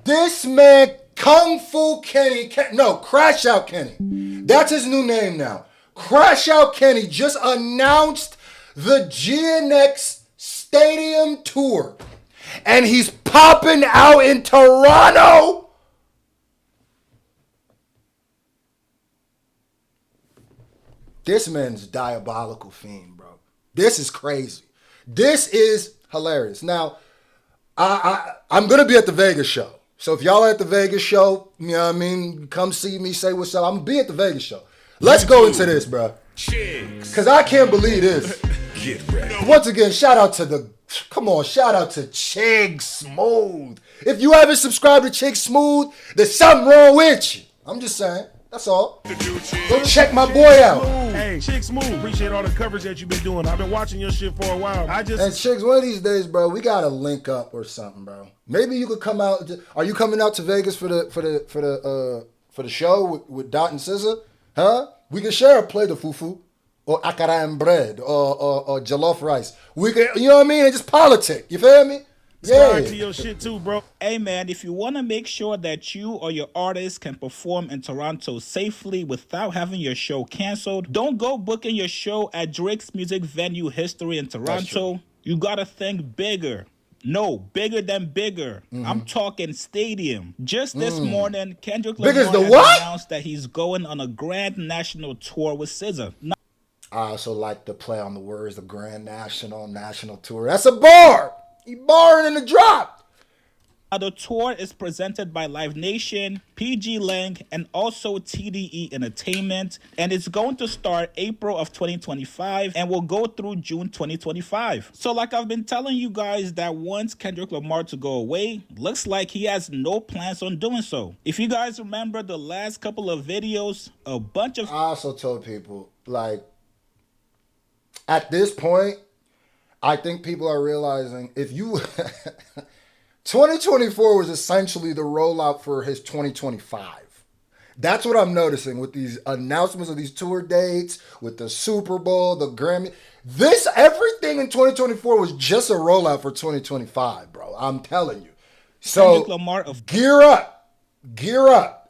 This man, Kung Fu Kenny, no, Crash Out Kenny. That's his new name now. Crash Out Kenny just announced the GNX Stadium Tour. And he's popping out in Toronto. This man's a diabolical fiend, bro. This is crazy. This is hilarious. Now, I'm going to be at the Vegas show. So if y'all are at the Vegas show, you know what I mean, come see me, say what's up. I'm going to be at the Vegas show. Let's go into this, bro. Because I can't believe this. Get ready. Once again, shout out to Chig Smooth. If you haven't subscribed to Chig Smooth, there's something wrong with you. I'm just saying. That's all. Go check my boy out. Hey, Chig Smooth, appreciate all the coverage that you've been doing. I've been watching your shit for a while. And Chigs, one of these days, bro, we gotta link up or something, bro. Maybe you could come out. Are you coming out to Vegas for the show with Dot and SZA? Huh? We can share a plate of fufu or akara and bread or jollof rice. We can, you know what I mean? And just politic. You feel me? Yeah. To your shit too, bro. Hey man, if you want to make sure that you or your artist can perform in Toronto safely without having your show canceled, don't go booking your show at Drake's music venue History in Toronto. You gotta think bigger. No, bigger than bigger. I'm talking stadium. Just this morning, Kendrick Lamar has announced that he's going on a grand national tour with SZA. I also like to play on the words, the grand national tour. That's a bar. He barring in the drop. The tour is presented by Live Nation, PG Lang, and also TDE Entertainment, and it's going to start April of 2025 and will go through June 2025. So like I've been telling you guys that once Kendrick Lamar to go away, looks like he has no plans on doing so. If you guys remember the last couple of videos, a bunch of... I also told people, like, at this point, I think people are realizing if you... 2024 was essentially the rollout for his 2025. That's what I'm noticing with these announcements of these tour dates, with the Super Bowl, the Grammy. Everything in 2024 was just a rollout for 2025, bro. I'm telling you. So Lamar gear up.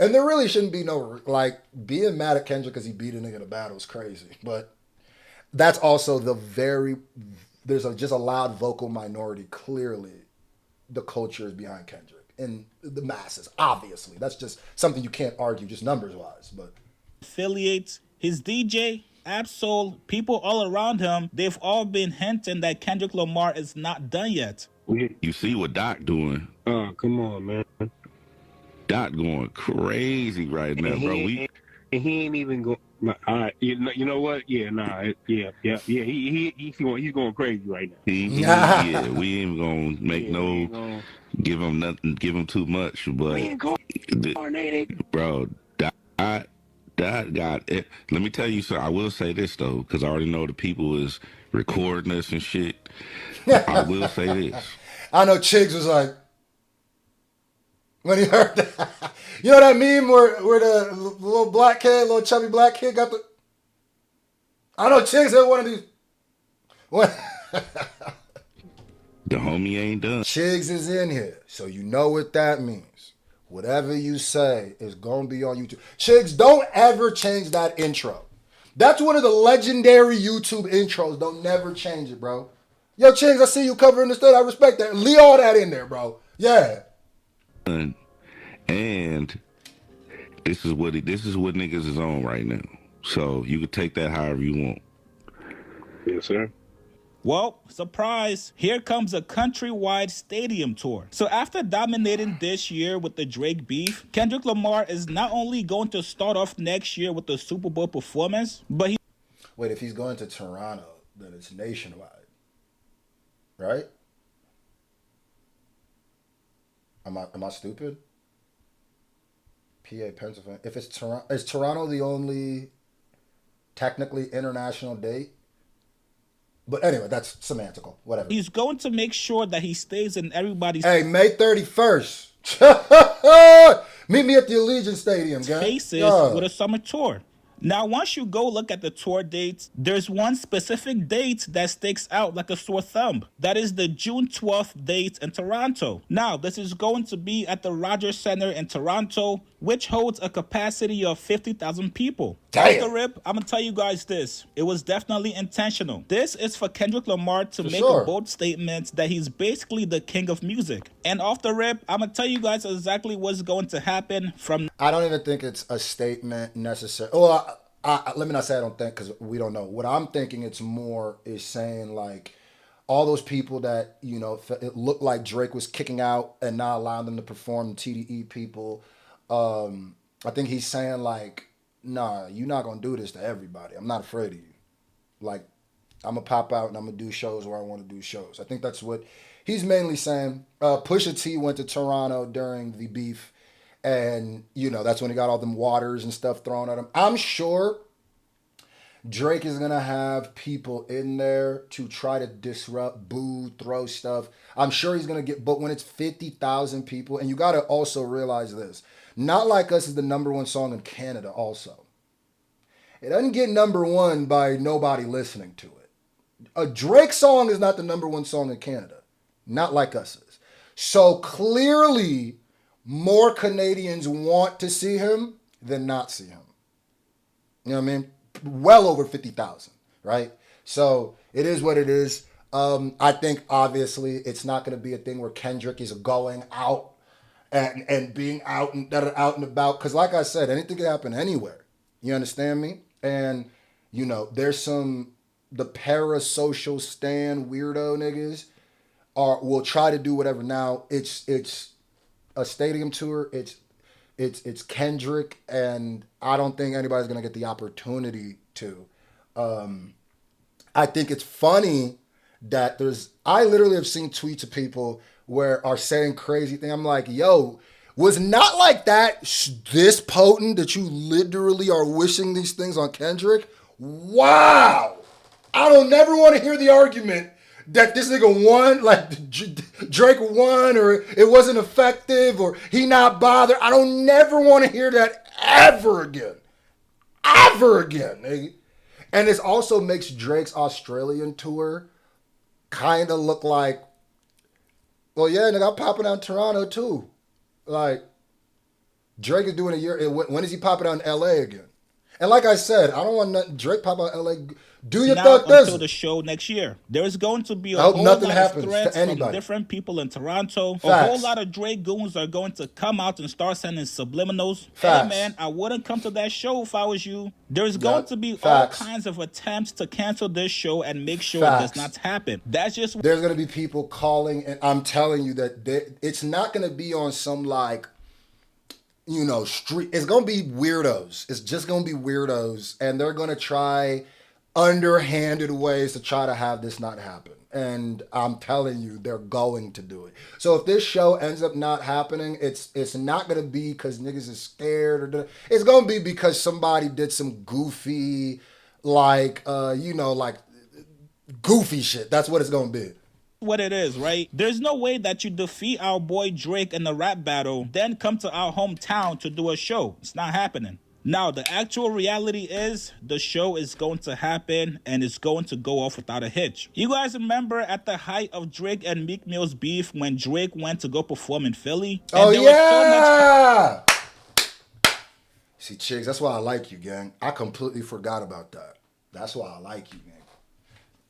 And there really shouldn't be no, like, being mad at Kendrick because he beat a nigga in a battle is crazy. But that's also there's just a loud vocal minority, clearly. The culture is behind Kendrick and the masses, obviously. That's just something you can't argue just numbers-wise. But affiliates, his DJ, Absol, people all around him, they've all been hinting that Kendrick Lamar is not done yet. You see what Doc doing? Oh, come on, man. Doc going crazy right now, bro. And he ain't even going. All right, you know what? Yeah, nah, yeah. He's going crazy right now. Yeah, we ain't gonna make give him nothing, give him too much, but bro, Doc got it. Let me tell you something. I will say this though, because I already know the people is recording us and shit. I will say this. I know Chiggs was like, when he heard that, you know that meme where the little chubby black kid got the. I know Chiggs had one of these. What? The homie ain't done. Chiggs is in here, so you know what that means. Whatever you say is gonna be on YouTube. Chiggs, don't ever change that intro. That's one of the legendary YouTube intros. Don't never change it, bro. Yo, Chiggs, I see you covering the state. I respect that. Leave all that in there, bro. Yeah. And this is what niggas is on right now. So you can take that however you want. Yes, sir. Well, surprise, here comes a countrywide stadium tour. So after dominating this year with the Drake beef, Kendrick Lamar is not only going to start off next year with the Super Bowl performance, but Wait, if he's going to Toronto, then it's nationwide. Right? Am I stupid? PA, Pennsylvania. If it's Toronto, is Toronto the only technically international date? But anyway, that's semantical. Whatever. He's going to make sure that he stays in everybody's May 31st. Meet me at the Allegiant Stadium, guys. faces with a summer tour. Now, once you go look at the tour dates, there's one specific date that sticks out like a sore thumb. That is the June 12th date in Toronto. Now, this is going to be at the Rogers Centre in Toronto, which holds a capacity of 50,000 people. Damn. Off the rip, I'm going to tell you guys this. It was definitely intentional. This is for Kendrick Lamar to make a bold statement that he's basically the king of music. And off the rip, I'm going to tell you guys exactly what's going to happen from... I don't even think it's a statement necessary. Well, let me not say I don't think, because we don't know. What I'm thinking it's more is saying, like, all those people that, you know, it looked like Drake was kicking out and not allowing them to perform, TDE people. I think he's saying, like, nah, you're not going to do this to everybody. I'm not afraid of you. Like, I'm going to pop out and I'm going to do shows where I want to do shows. I think that's what he's mainly saying. Pusha T went to Toronto during the beef. And, you know, that's when he got all them waters and stuff thrown at him. I'm sure Drake is going to have people in there to try to disrupt, boo, throw stuff. I'm sure he's going to get, but when it's 50,000 people, and you got to also realize this, Not Like Us is the #1 song in Canada also. It doesn't get #1 by nobody listening to it. A Drake song is not the #1 song in Canada. Not Like Us is. So clearly, more Canadians want to see him than not see him. You know what I mean? Well over 50,000, right? So it is what it is. I think obviously it's not going to be a thing where Kendrick is going out and being out and about. Because like I said, anything can happen anywhere. You understand me? And, you know, there's the parasocial stan weirdo niggas will try to do whatever. Now, it's a stadium tour. It's Kendrick, and I don't think anybody's going to get the opportunity to. I think it's funny that I literally have seen tweets of people where are saying crazy things. I'm like, yo, was Not Like That this potent that you literally are wishing these things on Kendrick? Wow. I don't never want to hear the argument that this nigga won, like Drake won, or it wasn't effective, or he not bothered. I don't never want to hear that ever again. Ever again, nigga. And it also makes Drake's Australian tour kind of look like, well, yeah, nigga, I'm popping out in Toronto too. Like, Drake is doing a year. When is he popping out in LA again? And like I said, I don't want nothing. Drake pop out in LA. Do your thug this until the show next year. There is going to be a whole lot of threats from different people in Toronto. Facts. A whole lot of Drake goons are going to come out and start sending subliminals. Facts. Hey man, I wouldn't come to that show if I was you. There's going to be all kinds of attempts to cancel this show and make sure it does not happen. That's just... There's going to be people calling, and I'm telling you that it's not going to be on some like, you know, street. It's going to be weirdos. It's just going to be weirdos, and they're going to try underhanded ways to try to have this not happen. And I'm telling you, they're going to do it. So if this show ends up not happening, it's not going to be because niggas is scared. It's going to be because somebody did some goofy, like, like goofy shit. That's what it's going to be. What it is, right? There's no way that you defeat our boy Drake in the rap battle, then come to our hometown to do a show. It's not happening. Now, the actual reality is the show is going to happen and it's going to go off without a hitch. You guys remember at the height of Drake and Meek Mill's beef when Drake went to go perform in Philly? And yeah! See, chicks, that's why I like you, gang. I completely forgot about that. That's why I like you, gang.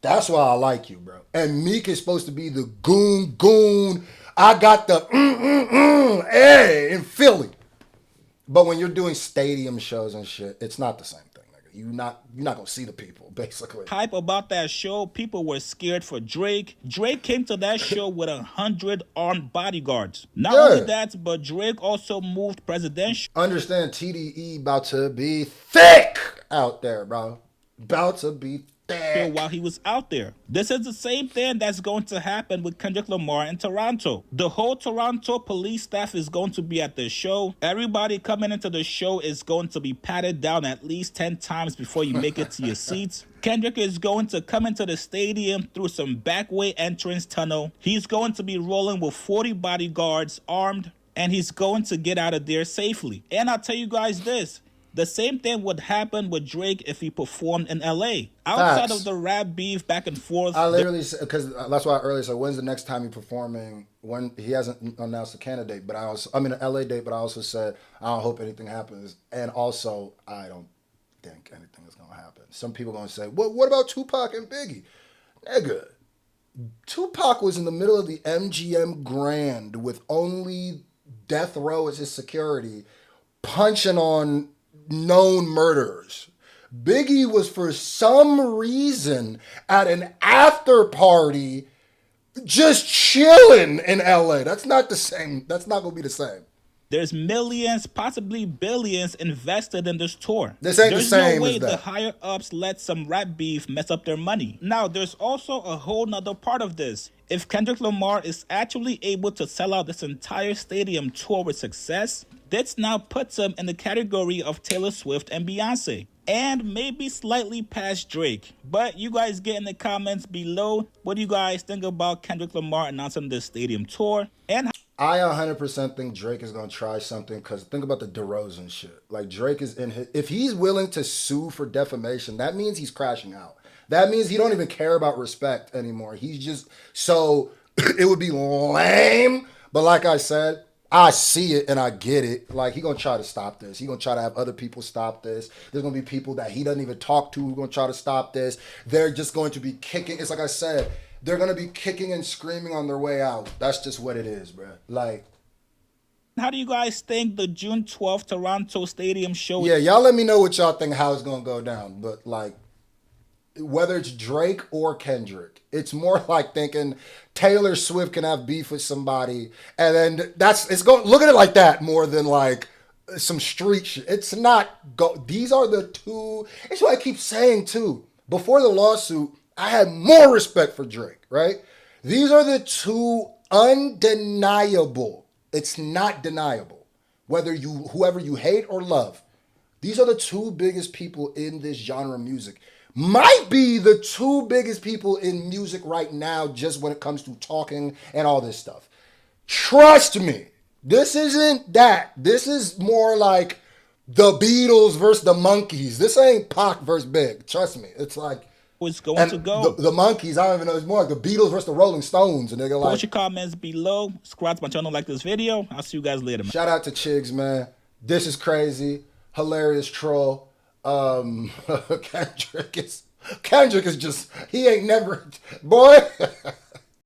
That's why I like you, bro. And Meek is supposed to be the goon. I got the hey, in Philly. But when you're doing stadium shows and shit, it's not the same thing, nigga. You're not gonna see the people, basically. Hype about that show, people were scared for Drake. Drake came to that show with 100 armed bodyguards. Not only that, but Drake also moved presidential. Understand, TDE about to be thick out there, bro. About to be thick. While he was out there. This is the same thing that's going to happen with Kendrick Lamar in Toronto. The whole Toronto police staff is going to be at the show. Everybody coming into the show is going to be patted down at least 10 times before you make it to your seats. Kendrick is going to come into the stadium through some backway entrance tunnel. He's going to be rolling with 40 bodyguards armed, and he's going to get out of there safely. And I'll tell you guys this. The same thing would happen with Drake if he performed in LA. Outside Facts. of the rap beef back and forth, I literally, because that's why I earlier said, when's the next time you're performing? When he hasn't announced a Canada date, but an LA date, but I also said, I don't hope anything happens. And also, I don't think anything is going to happen. Some people are going to say, well, what about Tupac and Biggie? Nigga, Tupac was in the middle of the MGM Grand with only Death Row as his security, punching on known murderers. Biggie was for some reason at an after party just chilling in LA. That's not the same. That's not going to be the same. there's millions, possibly billions invested in this tour. This ain't the There's same no way as that. the higher ups let some rap beef mess up their money. Now, there's also a whole nother part of this. If Kendrick Lamar is actually able to sell out this entire stadium tour with success, this now puts him in the category of Taylor Swift and Beyonce, and maybe slightly past Drake. But you guys get in the comments below what do you guys think about Kendrick Lamar announcing this stadium tour, and I 100% think Drake is going to try something, because think about the DeRozan shit. Like, Drake is in his... If he's willing to sue for defamation, that means he's crashing out. That means he don't even care about respect anymore. He's just... So, it would be lame, but like I said, I see it and I get it. Like, he going to try to stop this. He going to try to have other people stop this. There's going to be people that he doesn't even talk to who are going to try to stop this. They're just going to be kicking... It's like I said... They're going to be kicking and screaming on their way out. That's just what it is, bro. Like, how do you guys think the June 12th Toronto Stadium show? Yeah, y'all let me know what y'all think how it's going to go down. But, like, whether it's Drake or Kendrick, it's more like thinking Taylor Swift can have beef with somebody. And then look at it like that more than, like, some street shit. It's not, these are the two, it's what I keep saying, too. Before the lawsuit, I had more respect for Drake, right? These are the two undeniable. It's not deniable. Whoever you hate or love, these are the two biggest people in this genre of music. Might be the two biggest people in music right now, just when it comes to talking and all this stuff. Trust me, this isn't that. This is more like the Beatles versus the Monkees. This ain't Pac versus Big. Trust me. It's like... It's going to go. The Monkees, I don't even know. It's more like the Beatles versus the Rolling Stones. And they're like... Post your comments below. Subscribe to my channel, like this video. I'll see you guys later, man. Shout out to Chigs, man. This is crazy. Hilarious troll. Kendrick is just... He ain't never... Boy...